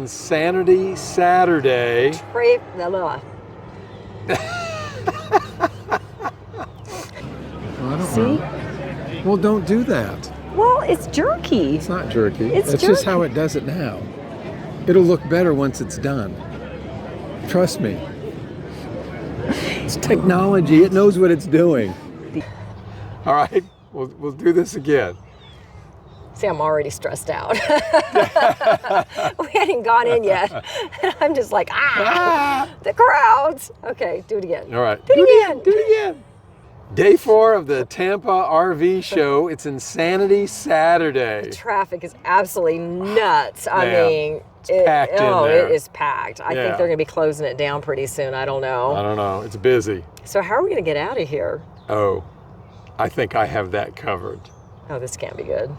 Insanity Saturday. See? Well, don't do that. Well, it's jerky. It's not jerky. It's That's just how it does it now. It'll look better once it's done. Trust me. It's technology. It knows what it's doing. All right, we'll do this again. See, I'm already stressed out. We hadn't gone in yet. I'm just like, the crowds. Okay, do it again. All right. Do it again. Do it again. Day 4 of the Tampa RV show. It's Insanity Saturday. The traffic is absolutely nuts. I mean, it's packed in there. It is packed. I think they're going to be closing it down pretty soon. I don't know. I don't know. It's busy. So how are we going to get out of here? Oh, I think I have that covered. Oh, this can't be good.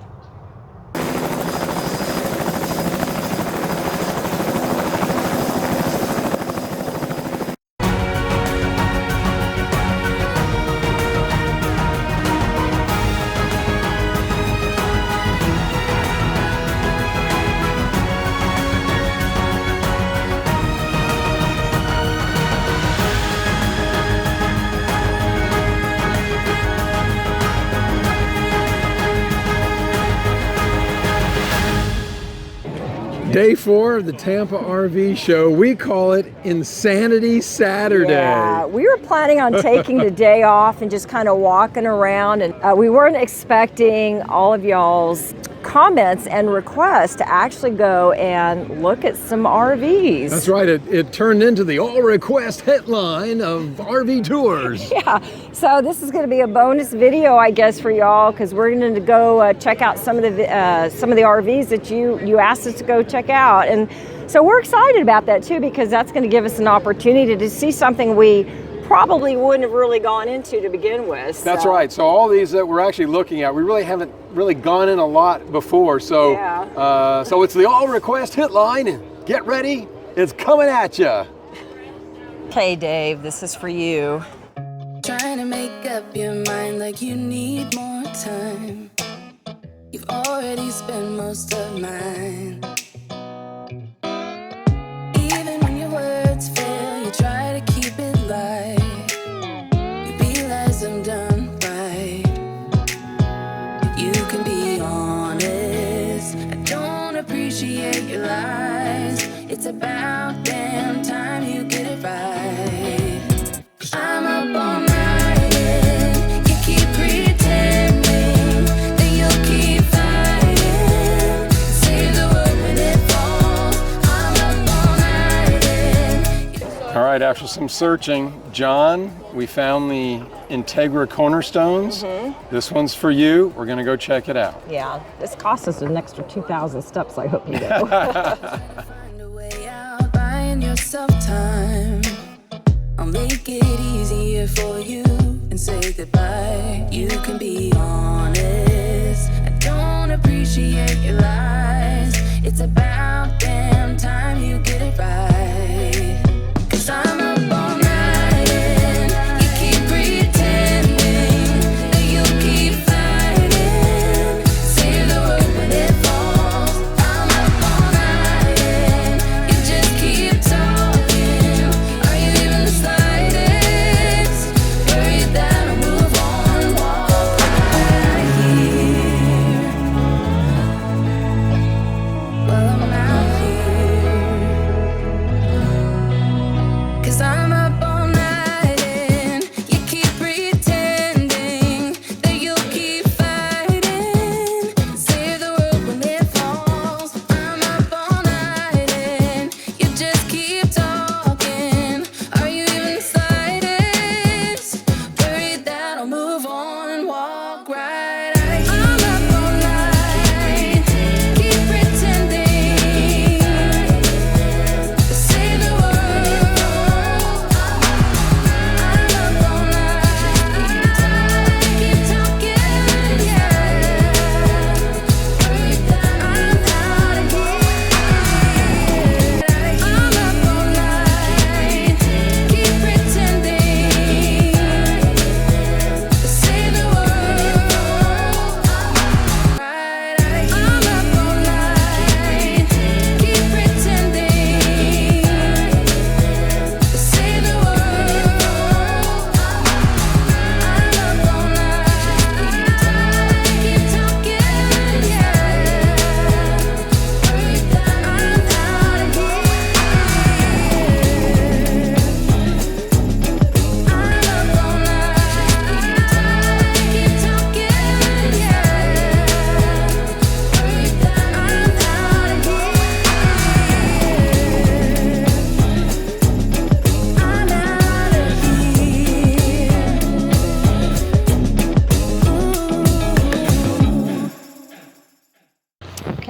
Day 4 of the Tampa RV show. We call it Insanity Saturday. Yeah, we were planning on taking the day off and just kind of walking around, and we weren't expecting all of y'all's comments and requests to actually go and look at some RVs. That's right. It turned into the all request headline of RV tours. Yeah, so this is going to be a bonus video, I guess, for y'all, because we're going to go check out some of the RVs that you asked us to go check out, and so we're excited about that too, because that's going to give us an opportunity to see something we probably wouldn't have really gone into to begin with. That's right. So all these that we're actually looking at, we really haven't really gone in a lot before. So so it's the all request hotline. Get ready, it's coming at you. Okay, Dave, this is for you. Trying to make up your mind like you need more time. You've already spent most of mine. Even when your words fail, you try to keep it light. I'm done right. You can be honest. I don't appreciate your lies. It's about damn time you get it right. 'Cause I'm up all night and you keep pretending that you'll keep fighting. Save the world when it falls. I'm up all night and... All right, after some searching, John, we found the Integra cornerstones. This one's for you. We're gonna go check it out. Yeah, this cost us an extra 2,000 steps, I hope you know. Find a way out, buying yourself time. I'll make it easier for you and say goodbye. You can be honest. I don't appreciate your lies. It's about damn time you get it right. 'Cause I'm up all night. Well, I'm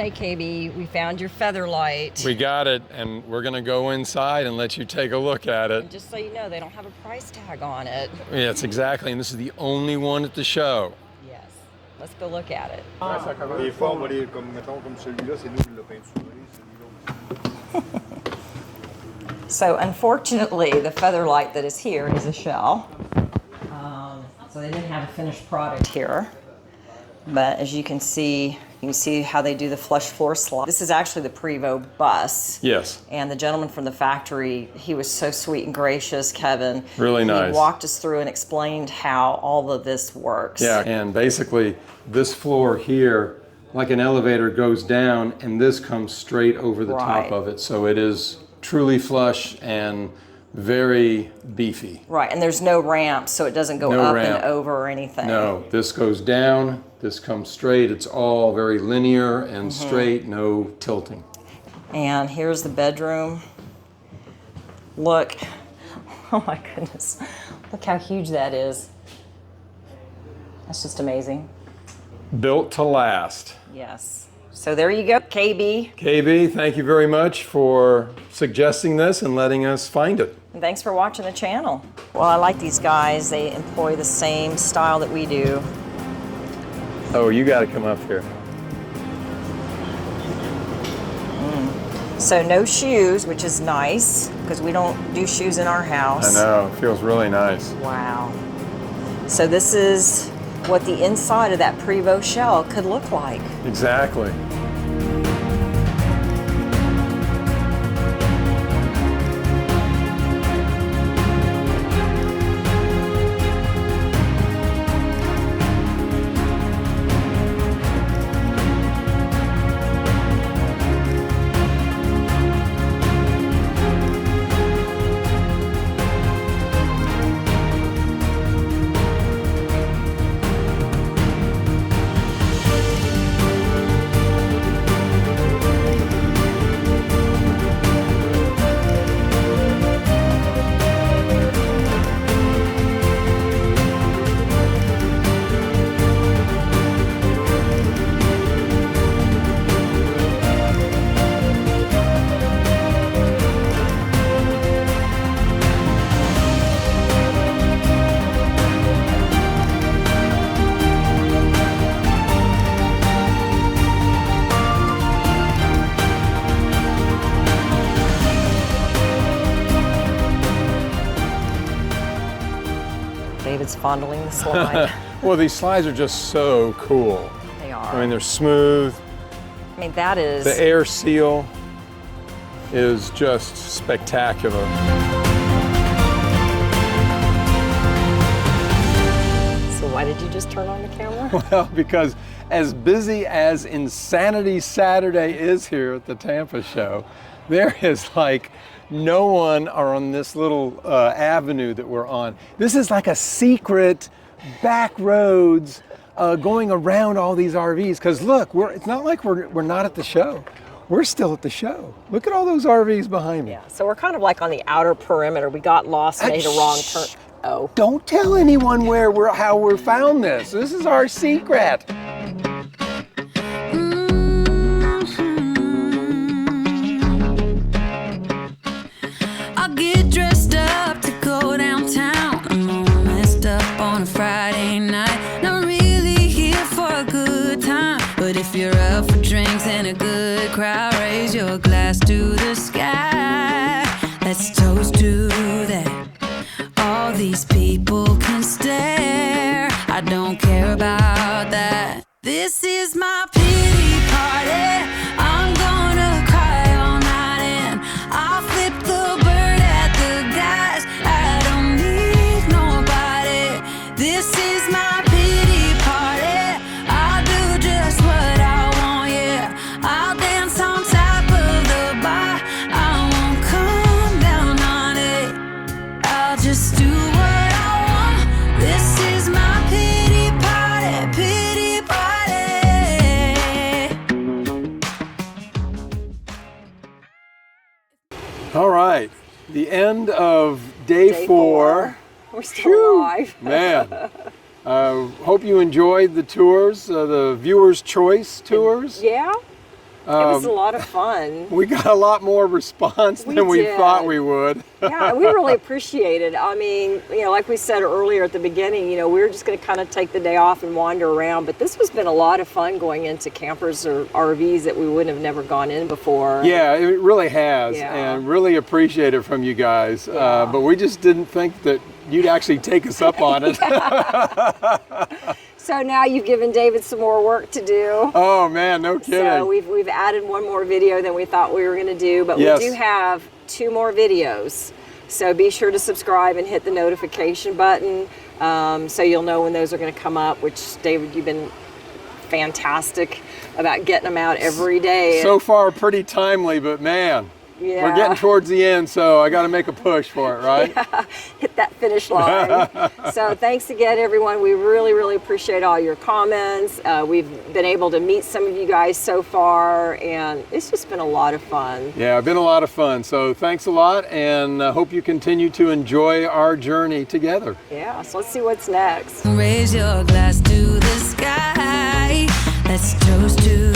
right, KB, we found your Featherlight. We got it, and we're gonna go inside and let you take a look at it. And just so you know, they don't have a price tag on it. Yes, exactly, and this is the only one at the show. Yes, let's go look at it. So unfortunately, the Featherlight that is here is a shell. So they didn't have a finished product here. But as you can see how they do the flush floor slide. This is actually the Prevost bus. Yes. And the gentleman from the factory, he was so sweet and gracious, Kevin. Really nice. He walked us through and explained how all of this works. Yeah, and basically this floor here, like an elevator, goes down, and this comes straight over the top of it. So it is truly flush and very beefy. Right, and there's no ramp, so it doesn't go up and over or anything. No, this goes down, this comes straight. It's all very linear and straight, no tilting. And here's the bedroom. Look, oh my goodness. Look how huge that is. That's just amazing. Built to last. Yes. So there you go, KB. KB, thank you very much for suggesting this and letting us find it. And thanks for watching the channel. Well, I like these guys. They employ the same style that we do. Oh, you got to come up here. So no shoes, which is nice, because we don't do shoes in our house. I know, it feels really nice. Wow. So this is what the inside of that Prevost shell could look like. Exactly. David's fondling the slide. Well, these slides are just so cool. They are. I mean, they're smooth. I mean, that is... The air seal is just spectacular. So why did you just turn on the camera? Well, because as busy as Insanity Saturday is here at the Tampa show, there is like no one are on this little avenue that we're on. This is like a secret back roads going around all these RVs. Because look, it's not like we're not at the show. We're still at the show. Look at all those RVs behind me. Yeah, so we're kind of like on the outer perimeter. We got lost, made a wrong turn. Oh. Don't tell anyone how we found this. This is our secret. I'll get dressed up to go downtown. I'm all messed up on a Friday night. Not really here for a good time, but if you're up for drinks and a good crowd, raise your glass to the sky. Let's toast to that. All these people can stare. I don't care about that. This is my pity party. I'm gonna cry all night and I'll flip the bird at the guys. I don't need nobody. This is my pity party. I'll do just what I want, yeah. I'll dance on top of the bar. I won't come down on it. I'll just do what I want. This is my pity party, pity party. All right, the end of day four. We're still Phew, alive. Man, hope you enjoyed the tours, the viewer's choice tours. Yeah. It was a lot of fun. We got a lot more response than we did. thought we would. Yeah, we really appreciate it. I mean, like we said earlier at the beginning, we were just going to kind of take the day off and wander around. But this has been a lot of fun going into campers or RVs that we wouldn't have never gone in before. Yeah, it really has, Yeah. and really appreciate it from you guys. But we just didn't think that you'd actually take us up on it. So now you've given David some more work to do. Oh man, no kidding. So we've added one more video than we thought we were going to do, but Yes. we do have 2 more videos. So be sure to subscribe and hit the notification button so you'll know when those are going to come up, which David, you've been fantastic about getting them out every day. So far pretty timely, but man, Yeah. we're getting towards the end, so I got to make a push for it, right? Hit that finish line. So thanks again, everyone. We really, really appreciate all your comments. We've been able to meet some of you guys so far, and it's just been a lot of fun. Yeah, been a lot of fun. So thanks a lot, and hope you continue to enjoy our journey together. Yeah, so let's see what's next. Raise your glass to the sky. Let's toast to